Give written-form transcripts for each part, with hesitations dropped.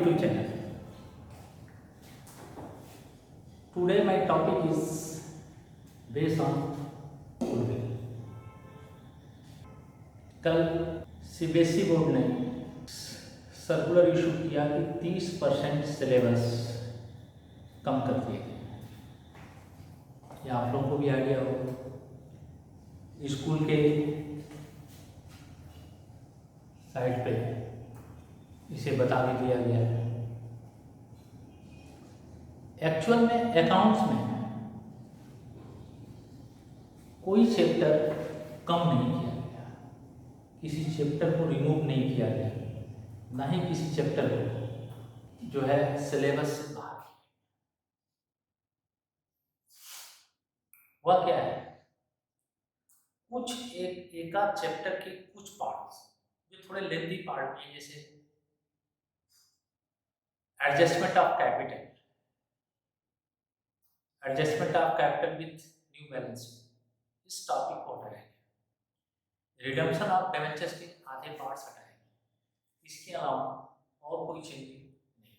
YouTube channel. Today my topic is based on goodwill. कल CBSE board ने circular issue किया कि 30% syllabus कम कर दिए गए। ये आप लोगों को भी आइडिया हो, स्कूल के साइट पे इसे बता भी दिया गया है। एक्चुअल में अकाउंट्स में कोई चैप्टर कम नहीं किया गया, किसी चैप्टर को रिमूव नहीं किया गया, ना ही किसी चैप्टर को जो है सिलेबस से बाहर किया। वह क्या है, कुछ एक आध चैप्टर के कुछ पार्ट्स जो थोड़े लेंथी पार्ट हैं, जैसे adjustment of capital with new balance sheet, इस टॉपिक को हटाएंगे। रिडम्पशन ऑफ डिबेंचर्स के आधे पार्ट्स हटाएंगे। इसके अलावा और कोई चेंजिंग नहीं।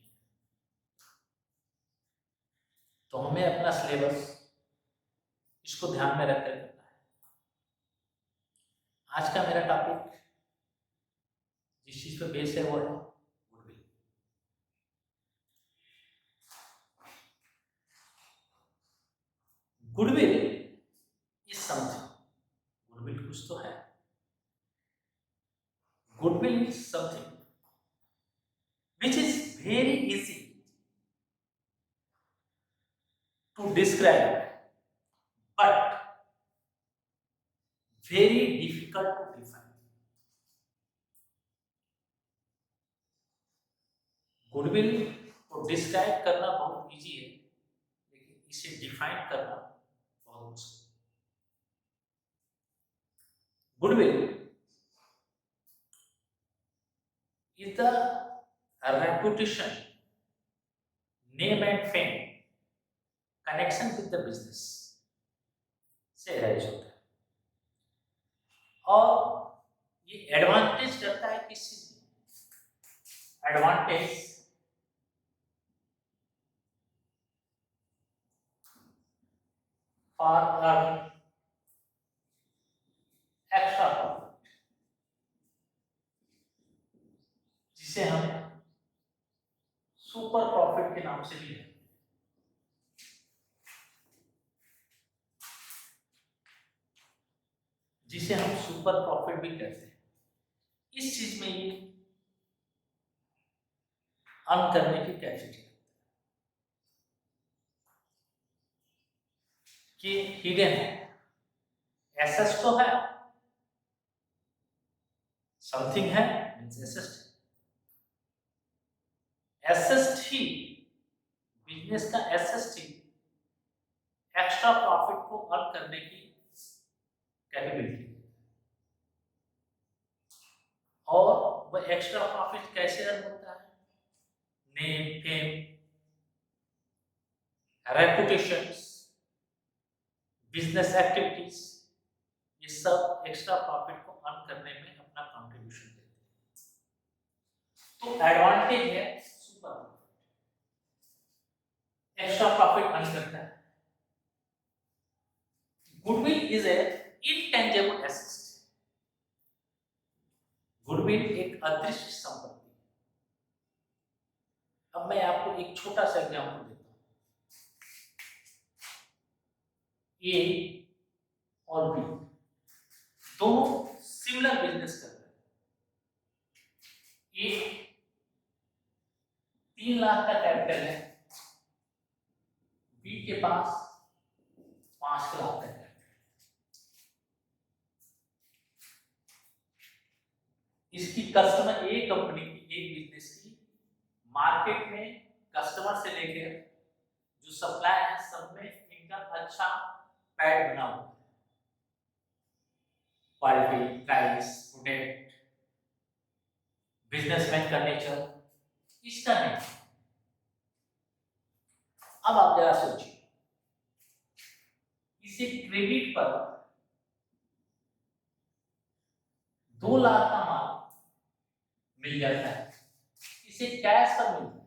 तो हमें अपना सिलेबस इसको ध्यान में रखकर करना है। आज का मेरा टॉपिक जिस चीज पर बेस है वो है goodwill. Goodwill is something, goodwill कुछ तो है। Goodwill is something which is very easy to describe but very difficult to define. Goodwill को डिस्क्राइब करना बहुत इजी है, लेकिन इसे डिफाइन करना बहुत मुश्किल। Goodwill is the reputation, name and fame, connection with the business से अरेंज होता है। और ये एडवांटेज करता है किस चीज में? एडवांटेज फॉर एक्स्ट्रा प्रॉफिट, जिसे हम सुपर प्रॉफिट के नाम से भी है। जिसे हम सुपर प्रॉफिट भी कहते हैं। इस चीज में ये अर्न करने की कैपेसिटी है कि हिडन है। एसेट तो है, समथिंग है मींस एसेट। एसेट ही, बिजनेस का एसेट ही एक्स्ट्रा प्रॉफिट को अर्न करने की कैपेबिलिटी। और वह एक्स्ट्रा प्रॉफिट कैसे अर्न होता है? नेम, फेम, रेपुटेशंस, बिजनेस एक्टिविटीज, ये सब एक्स्ट्रा प्रॉफिट को अर्न करने में अपना कंट्रीब्यूशन देते हैं। तो एडवांटेज है super profit, extra profit earn करता है। Goodwill is a intangible asset. Goodwill एक अदृश्य संपत्ति है। अब मैं आपको एक छोटा सा एग्जांपल देता हूं। ए और बी दोनों सिमिलर बिजनेस कर रहे हैं। ए 3 लाख का कैपिटल है, बी के पास 5 लाख का कैपिटल। इसकी कस्टमर, ए कंपनी की, एक बिजनेस की मार्केट में कस्टमर से लेकर जो सप्लाई है सब में इनका अच्छा पैड बना हुआ है। क्वालिटी, प्राइस, प्रोडक्ट, बिजनेसमैन का नेचर, इसका नहीं। अब आप जरा सोचिए, इसे क्रेडिट पर 2 लाख का माल मिल जाता है, इसे कैश पर मिलता है।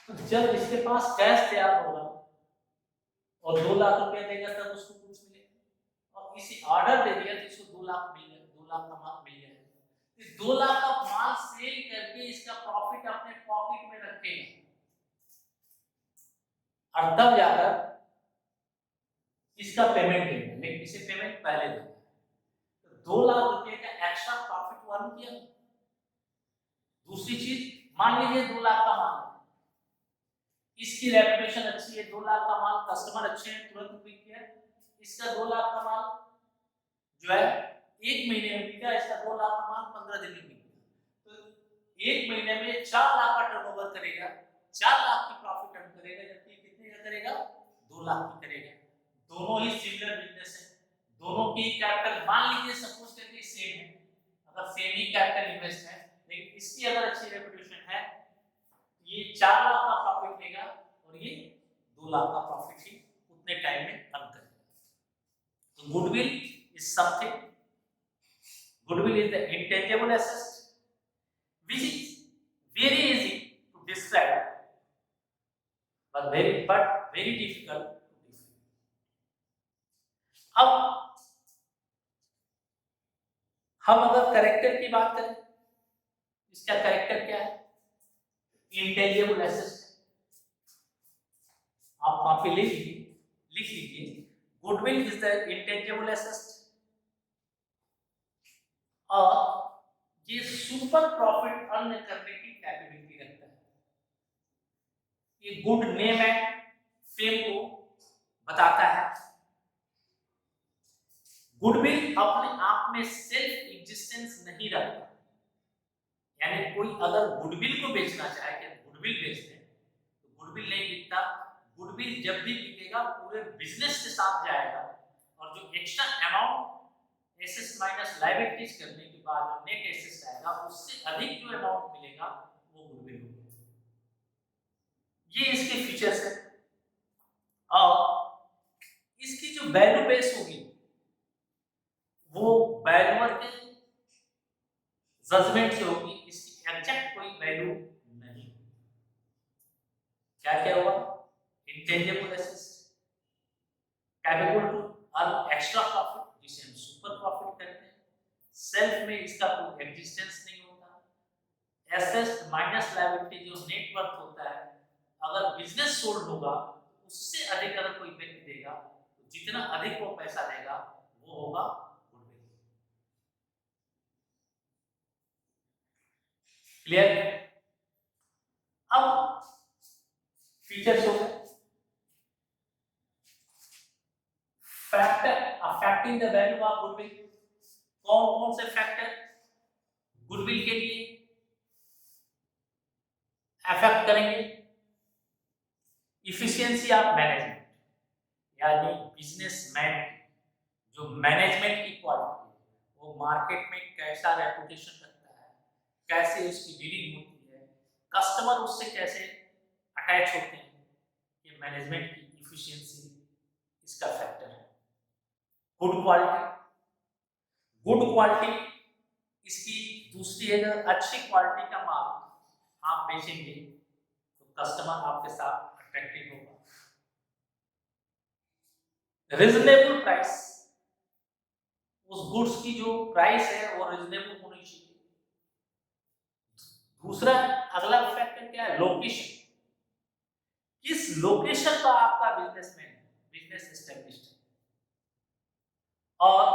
तो जब इसके पास कैश तैयार होगा और 2 लाख रुपया देगा तब उसको कुछ मिलेगा, और इसी ऑर्डर दे दिया तो इसको 2 लाख मिल गया, 2 लाख का माल मिल गया। 2 लाख का माल सेल करके इसका प्रॉफिट अपने पॉकेट में रखेगा और तब जाकर इसका पेमेंट देगा, लेकिन इसे पेमेंट पहले देगा। तो 2 लाख रुपए का एक्स्ट्रा प्रॉफिट अर्न किया। दूसरी चीज, मान लीजिए 2 लाख का माल है, इसकी रेपुटेशन अच्छी है, 2 लाख का माल, कस्टमर अच्छे हैं, तुरंत बिक गया। इसका 2 लाख का माल जो है 1 महीने में बिका, इसका 2 लाख का माल 15 दिन में बिक गया। तो 1 महीने में 4 लाख का टर्नओवर करेगा, 4 लाख की प्रॉफिट अर्न करेगा, जबकि कितने का करेगा? 2 लाख की करेगा। दोनों ही सिमिलर बिजनेस है, दोनों की कैपिटल मान लीजिए सपोज करके सेम है, अगर सेम ही कैपिटल इन्वेस्ट है, लेकिन इसकी अगर अच्छी रेपुटेशन है, ये 4 लाख का प्रॉफिट लेगा और ये 2 लाख का प्रॉफिट ही उतने टाइम में अर्न करेगा। तो goodwill is something, goodwill is the intangible asset which is very easy to describe but very difficult to define. अब हम अगर कैरेक्टर की बात करें, इसका कैरेक्टर क्या है? Intangible asset. आप कॉपी लिख लीजिए, goodwill is the intangible asset और ये सुपर प्रॉफिट अर्न करने की कैपेबिलिटी रखता है। ये गुड नेम एंड फेम को बताता है। गुडविल अपने आप में सेल्फ एग्जिस्टेंस नहीं रखता, यानी कोई अगर गुडविल को बेचना चाहे कि गुडविल बेच दें तो गुडविल नहीं बिकता। गुडविल जब भी बिकेगा पूरे बिजनेस के साथ जाएगा और जो extra amount assets minus liabilities करने के बाद जो नेट एसेट्स आएगा उससे अधिक जो अमाउंट मिलेगा वो गुडविल होगा। ये इसके फीचर्स है और इसकी जो वैल्यू बेस होगी वो वैल्यूअर के जजमेंट से होगी, इसकी एग्जैक्ट कोई वैल्यू नहीं। क्या क्या होगा? Intangible assets, capable to earn extra profit जिसे हम सुपर प्रॉफिट कहते हैं, सेल्फ में इसका कोई एग्जिस्टेंस नहीं होता, एसेट्स माइनस लायबिलिटी जो नेट वर्थ होता है, अगर बिजनेस सोल्ड होगा उससे अधिक अगर कोई व्यक्ति देगा तो जितना अधिक वो पैसा देगा वो होगा गुडविल। क्लियर? अब फीचर्स हो गए। Factor affecting the value of goodwill, कौन कौन से फैक्टर गुडविल के लिए अफेक्ट करेंगे? इफिशियंसी ऑफ मैनेजमेंट, यानी बिजनेसमैन जो मैनेजमेंट की क्वालिटी है वो मार्केट में कैसा रेपुटेशन रखता है, कैसे उसकी डीलिंग होती है, कस्टमर उससे कैसे अटैच होते हैं, ये मैनेजमेंट की इफिशियंसी इसका फैक्टर है। गुड क्वालिटी, गुड क्वालिटी इसकी दूसरी है, अगर अच्छी क्वालिटी का माल आप बेचेंगे तो कस्टमर आपके साथ अट्रैक्टिव होगा। रीजनेबल प्राइस, उस गुड्स की जो प्राइस है वो रीजनेबल होनी चाहिए। दूसरा अगला फैक्टर क्या है? लोकेशन, किस लोकेशन पर आपका बिजनेस एस्टेब्लिश्ड है और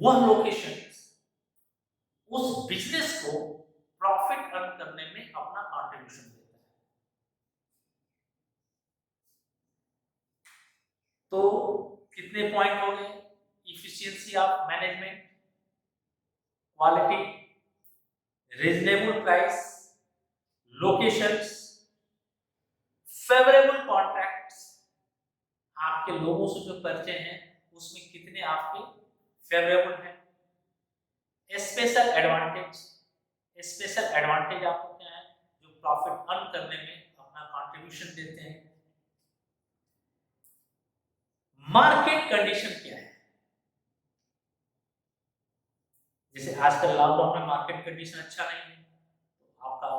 वह लोकेशन उस बिजनेस को प्रॉफिट अर्न करने में अपना कंट्रीब्यूशन देता है। तो कितने पॉइंट हो गए? Efficiency of management, quality, reasonable price, locations, favourable contracts, आपके लोगों से जो परिचय हैं उसमें कितने आपके फेवरेबल हैं, स्पेशल एडवांटेज, स्पेशल एडवांटेज आपको क्या है जो प्रॉफिट अर्न करने में अपना कंट्रीब्यूशन देते हैं, मार्केट कंडीशन क्या है, जैसे आजकल लॉकडाउन में मार्केट कंडीशन अच्छा नहीं है, तो आपका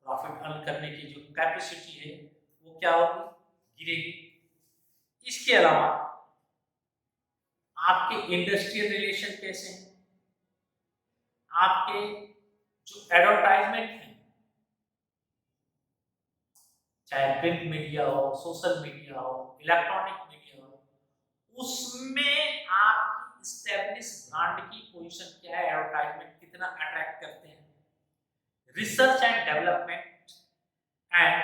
प्रॉफिट अर्न करने की जो कैपेसिटी है वो क्या होगी, गिरेगी। इसके अलावा आपके इंडस्ट्रियल रिलेशन कैसे हैं, आपके जो एडवर्टाइजमेंट है, चाहे प्रिंट मीडिया हो, सोशल मीडिया हो, इलेक्ट्रॉनिक मीडिया हो, उसमें आपकी स्टैब्लिश ब्रांड की पोजीशन क्या है, एडवर्टाइजमेंट कितना अट्रैक्ट करते हैं। रिसर्च एंड डेवलपमेंट एंड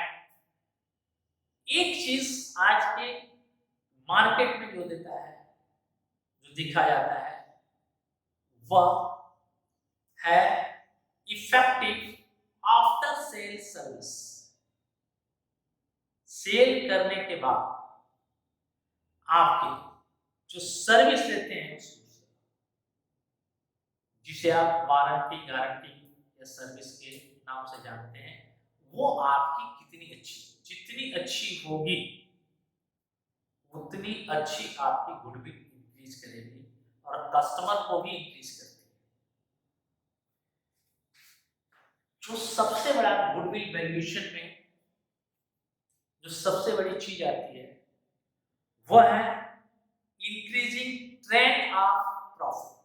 एक चीज आज के मार्केट में जो देता है, जो दिखा जाता है, वह है effective after sale service. Sale करने के बाद आपके जो सर्विस देते हैं, जिसे आप वारंटी, गारंटी या सर्विस के नाम से जानते हैं, वो आपकी कितनी अच्छी, जितनी अच्छी होगी उतनी अच्छी आपकी गुडविल इंक्रीज करेगी और कस्टमर को भी इंक्रीज करती है। जो सबसे बड़ा गुडविल वैल्यूएशन में जो सबसे बड़ी चीज आती है वह है increasing trend of profit.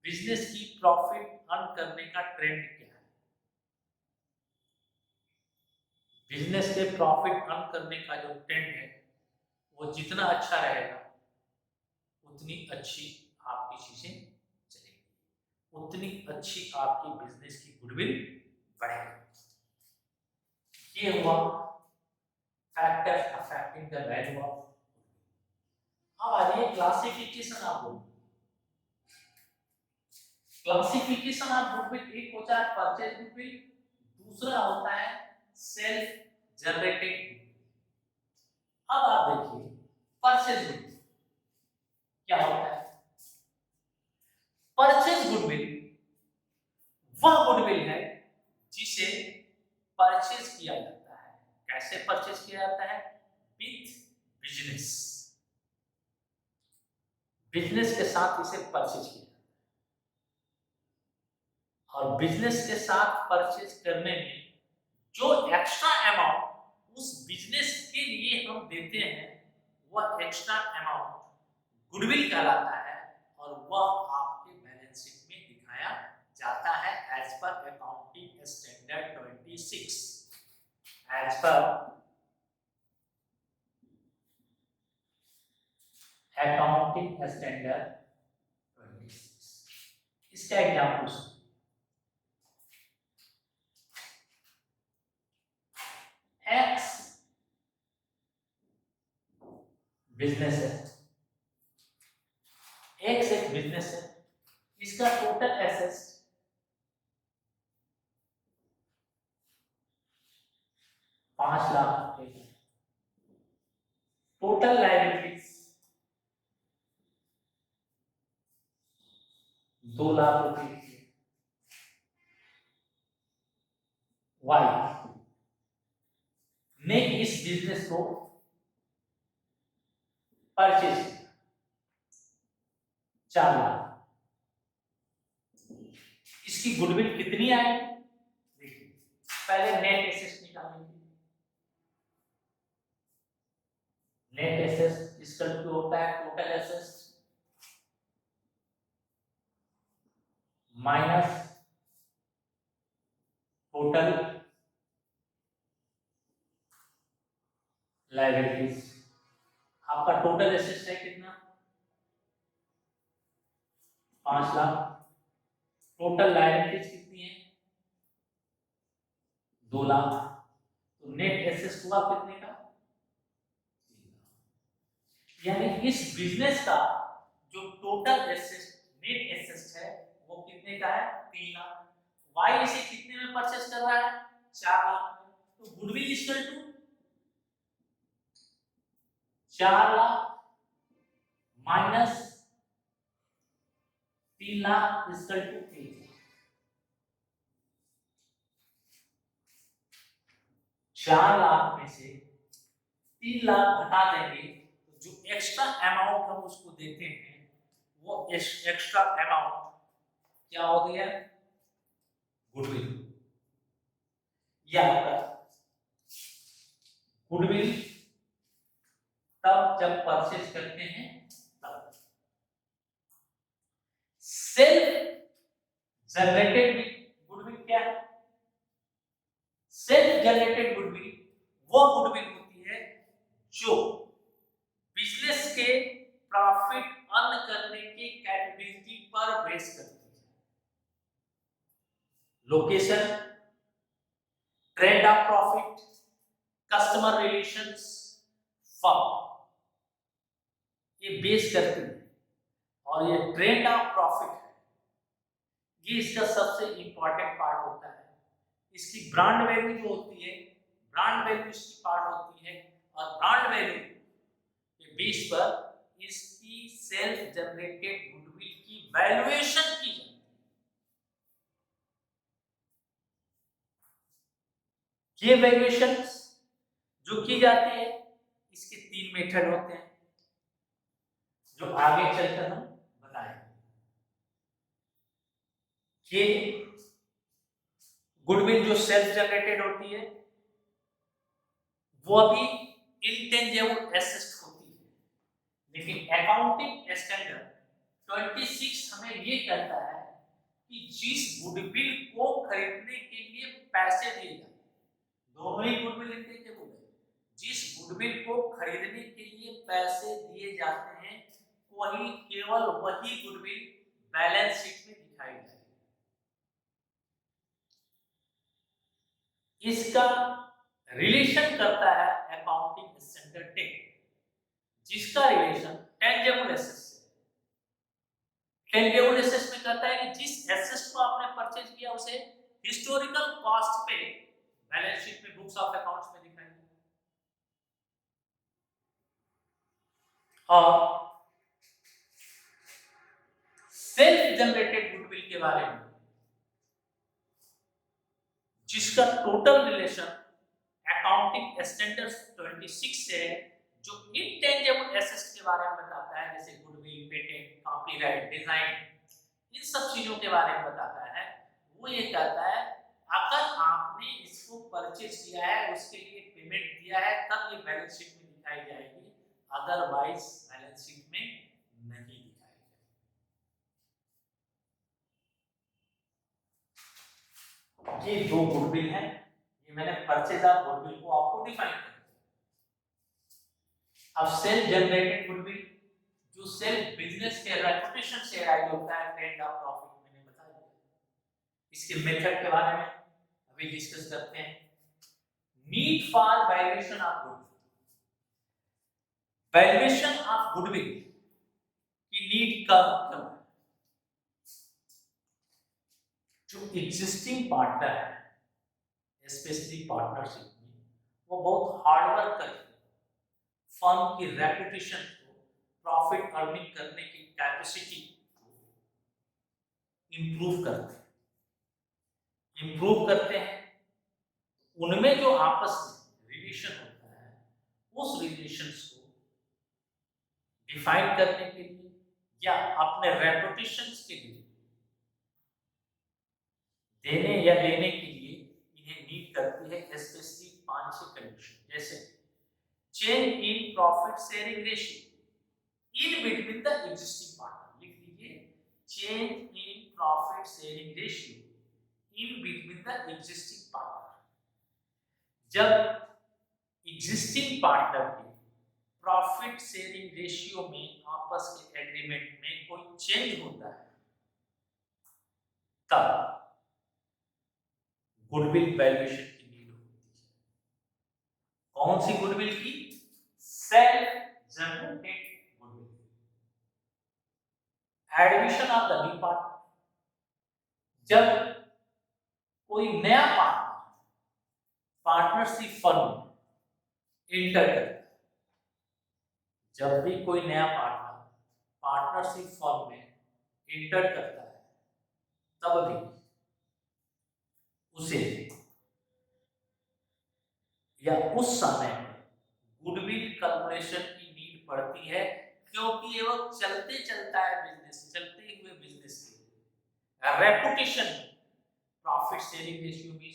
Business की प्रॉफिट अर्न करने का ट्रेंड क्या है। बिजनेस के प्रॉफिट अर्न करने का जो ट्रेंड है वो जितना अच्छा रहेगा उतनी अच्छी आपकी चीजें चलेगी, उतनी अच्छी आपकी बिजनेस की गुडविल बढ़ेगी। ये हुआ factors affecting the value of. अब आ जाइए classification of goodwill. Classification of goodwill, एक होता है परचेज गुडविल, दूसरा होता है सेल्फ जनरेटेड। अब आप देखिए परचेज गुडविल क्या होता है। परचेज गुडविल वह गुडविल है जिसे परचेज किया जाता है। कैसे परचेज किया जाता है, विथ बिजनेस, बिजनेस के साथ इसे परचेज किया जाता है। और बिजनेस के साथ परचेज करने में जो एक्स्ट्रा अमाउंट उस बिजनेस के लिए हम देते हैं वह एक्स्ट्रा अमाउंट गुडविल कहलाता है और वह आपके बैलेंस शीट में दिखाया जाता है as per accounting standard 26। As per accounting standard 26। इसका एग्जाम्पल एक्स बिजनेस है, एक्स एक बिजनेस है, इसका टोटल एसेट्स 5 लाख रुपए, टोटल लायबिलिटीज 2 लाख रुपए। वाई ने इस बिजनेस को परचेज 4 लाख। इसकी गुडविल कितनी आई, देखिए पहले नेट एसेट्स निकालेंगे। नेट एसेट्स इसका जो होता है total assets minus total liabilities. आपका टोटल एसेट्स है कितना, 5 लाख। टोटल लायबिलिटीज कितनी है, 2 लाख। तो नेट एसेट्स हुआ कितने का, 3 लाख। यानी इस बिजनेस का जो टोटल एसेट्स, नेट एसेट्स है वो कितने का है, 3 लाख। वाई इसे कितने में परचेस कर रहा है, 4 लाख। तो goodwill equal to 4 lakh minus 3 lakh equal to 1 lakh. 4 lakh में से 3 लाख घटा देंगे तो जो एक्स्ट्रा अमाउंट हम उसको देते हैं वो एक्स्ट्रा अमाउंट क्या हो गया, गुडविल। ये आपका गुडविल तब जब परचेज करते हैं तब। सेल्फ जनरेटेड गुडविल क्या है, सेल्फ जनरेटेड गुडविल वो गुडविल होती है जो बिजनेस के प्रॉफिट अर्न करने की कैपेबिलिटी पर बेस करती है। Location, trend of profit, customer relations, firm, ये बेस करती है। और ये ट्रेंड ऑफ प्रॉफिट है, ये इसका सबसे इंपॉर्टेंट पार्ट होता है। इसकी ब्रांड वैल्यू जो होती है, ब्रांड वैल्यू इसकी पार्ट होती है, और ब्रांड वैल्यू के बेस पर इसकी सेल्फ जनरेटेड गुडविल की वैल्यूएशन की जाती है। ये वैल्यूएशन जो की जाती है, इसके 3 मेथड होते हैं जो आगे चलकर हम बताएंगे। ये गुडविल जो सेल्फ जनरेटेड होती है वो अभी इंटेंजिबल एसेट होती है, लेकिन अकाउंटिंग स्टैंडर्ड 26 हमें ये कहता है कि जिस गुडविल को खरीदने के लिए पैसे दिए जाते हैं, दोनों ही गुडविल इंटेंजिबल है, जिस गुडविल को खरीदने के लिए पैसे दिए जाते हैं वही, केवल वही गुडविल बैलेंस शीट में दिखाई जाएगी। इसका रिलेशन करता है अकाउंटिंग स्टैंडर्ड 10, जिसका रिलेशन टेंजिबल एसेट से। टेंजिबल एसेट में कहता है कि जिस एसेट को आपने परचेज किया उसे हिस्टोरिकल कॉस्ट पे बैलेंस शीट में, बुक्स ऑफ अकाउंट्स में दिखाई जाए। और सेल्फ जनरेटेड गुडविल के बारे में, जिसका टोटल रिलेशन अकाउंटिंग स्टैंडर्ड 26 से है, जो इंटेंजिबल एसेट्स के बारे में बताता है, जैसे गुडविल, पेटेंट, कॉपीराइट, डिजाइन, इन सब चीजों के बारे में बताता है। वो ये कहता है अगर आपने इसको परचेज किया है, उसके लिए पेमेंट दिया है, तब ये बैलेंस शीट में दिखाई जाएगी, अदरवाइज बैलेंस शीट में नहीं दिखाई जाएगी। ये दो गुडविल है, ये मैंने परचेज ऑफ गुडविल को आपको डिफाइन कर दिया। अब सेल्फ जनरेटेड गुडविल जो सेल्फ बिजनेस के रेपुटेशन से राइज होता है, ट्रेंड ऑफ प्रॉफिट मैंने बता दिया। इसके मेथड के बारे में अभी डिस्कस करते हैं। Need for valuation of goodwill, valuation of goodwill की नीड का मतलब है जो एग्जिस्टिंग पार्टनर है, स्पेशली पार्टनरशिप में, वो बहुत हार्डवर्क करते हैं, फर्म की रेपुटेशन को, प्रॉफिट अर्निंग करने की कैपेसिटी को इंप्रूव करते हैं। उनमें जो आपस में रिलेशन होता है, उस रिलेशंस को डिफाइन करने के लिए या अपने रेपुटेशंस के लिए देने या लेने के लिए इन्हें नीड करती है, स्पेशली 5-6 कंडीशन, जैसे change in profit sharing ratio in between the existing partner. लिख लीजिए, change in profit sharing ratio in between the existing partner. जब एग्जिस्टिंग पार्टनर के प्रॉफिट शेयरिंग रेशियो में, आपस के एग्रीमेंट में कोई चेंज होता है, तब गुडविल वैल्यूएशन की नीड होती है। कौन सी गुडविल की? Self generated goodwill. Admission of the new partner, जब कोई नया पार्टनरशिप फर्म इंटर करता है, जब भी कोई नया पार्टनर पार्टनरशिप फर्म में इंटर करता है, तब भी उसे या उस समय गुडविल कैलकुलेशन की नीड पड़ती है, क्योंकि ये वो चलते चलता है बिजनेस, चलते हुए बिजनेस रेपुटेशन में प्रॉफिट शेयरिंग रेशियो भी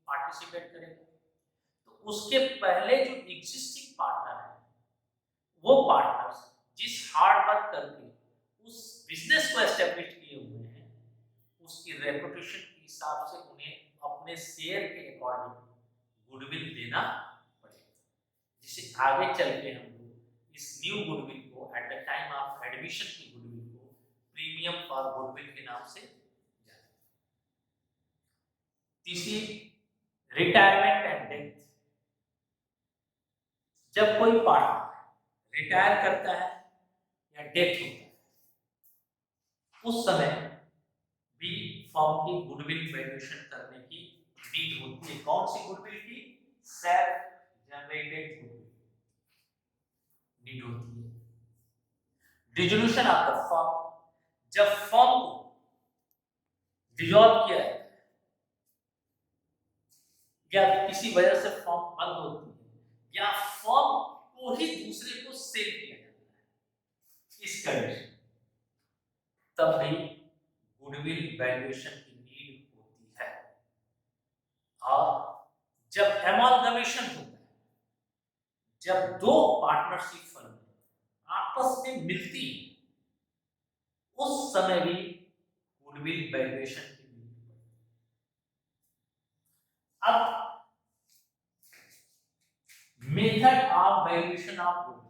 पार्टिसिपेट करेगा। तो उसके पहले जो एग्जिस्टिंग पार्टनर है, वो पार्टनर्स जिस हार्ड वर्क करके उस बिजनेस को एस्टेब्लिश किए हुए हैं, उसकी रेपुटेशन के हिसाब से उन्हें अपने शेयर के अकॉर्डिंग गुडविल देना पड़ेगा, जिसे आगे चल के हम लोग इस न्यू गुडविल को at the time of admission की गुडविल को प्रीमियम फॉर गुडविल के नाम से जानते हैं। तीसरी, रिटायरमेंट एंड डेथ। जब कोई पार्टनर रिटायर करता है या डेथ होता है, उस समय भी फर्म की गुडविल वैल्यूएशन करने की नीड होती है। कौन सी गुडविल की? सेल्फ जनरेटेड गुडविल नीड होती है। डिसोल्यूशन ऑफ द फर्म, जब फर्म को डिसॉल्व किया जाता है या किसी वजह से फर्म बंद होती है या फर्म को ही दूसरे को सेल किया जाता है, इस कंडीशन तब भी गुडविल वैल्यूएशन की नीड होती है। और जब एमालगमेशन होता है, जब दो पार्टनरशिप फर्म आपस में मिलती है, उस समय भी गुडविल वैल्यूएशन की नीड होती है। अब method of valuation of goodwill.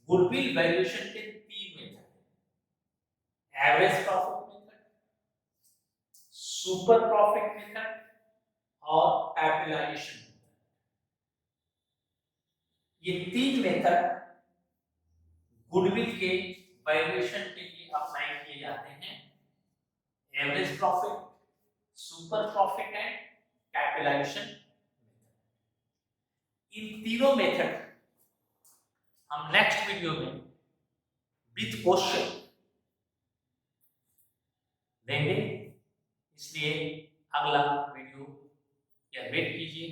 Goodwill valuation के तीन मेथड हैं: average profit method, super profit method और कैपिटलाइजेशन मेथड। ये तीन मेथड गुडविल के वैल्यूएशन के लिए अप्लाई किए जाते हैं: average profit, super profit and capitalisation. इन तीनों मेथड हम नेक्स्ट वीडियो में विद क्वेश्चन देंगे, इसलिए अगला वीडियो या वेट कीजिए।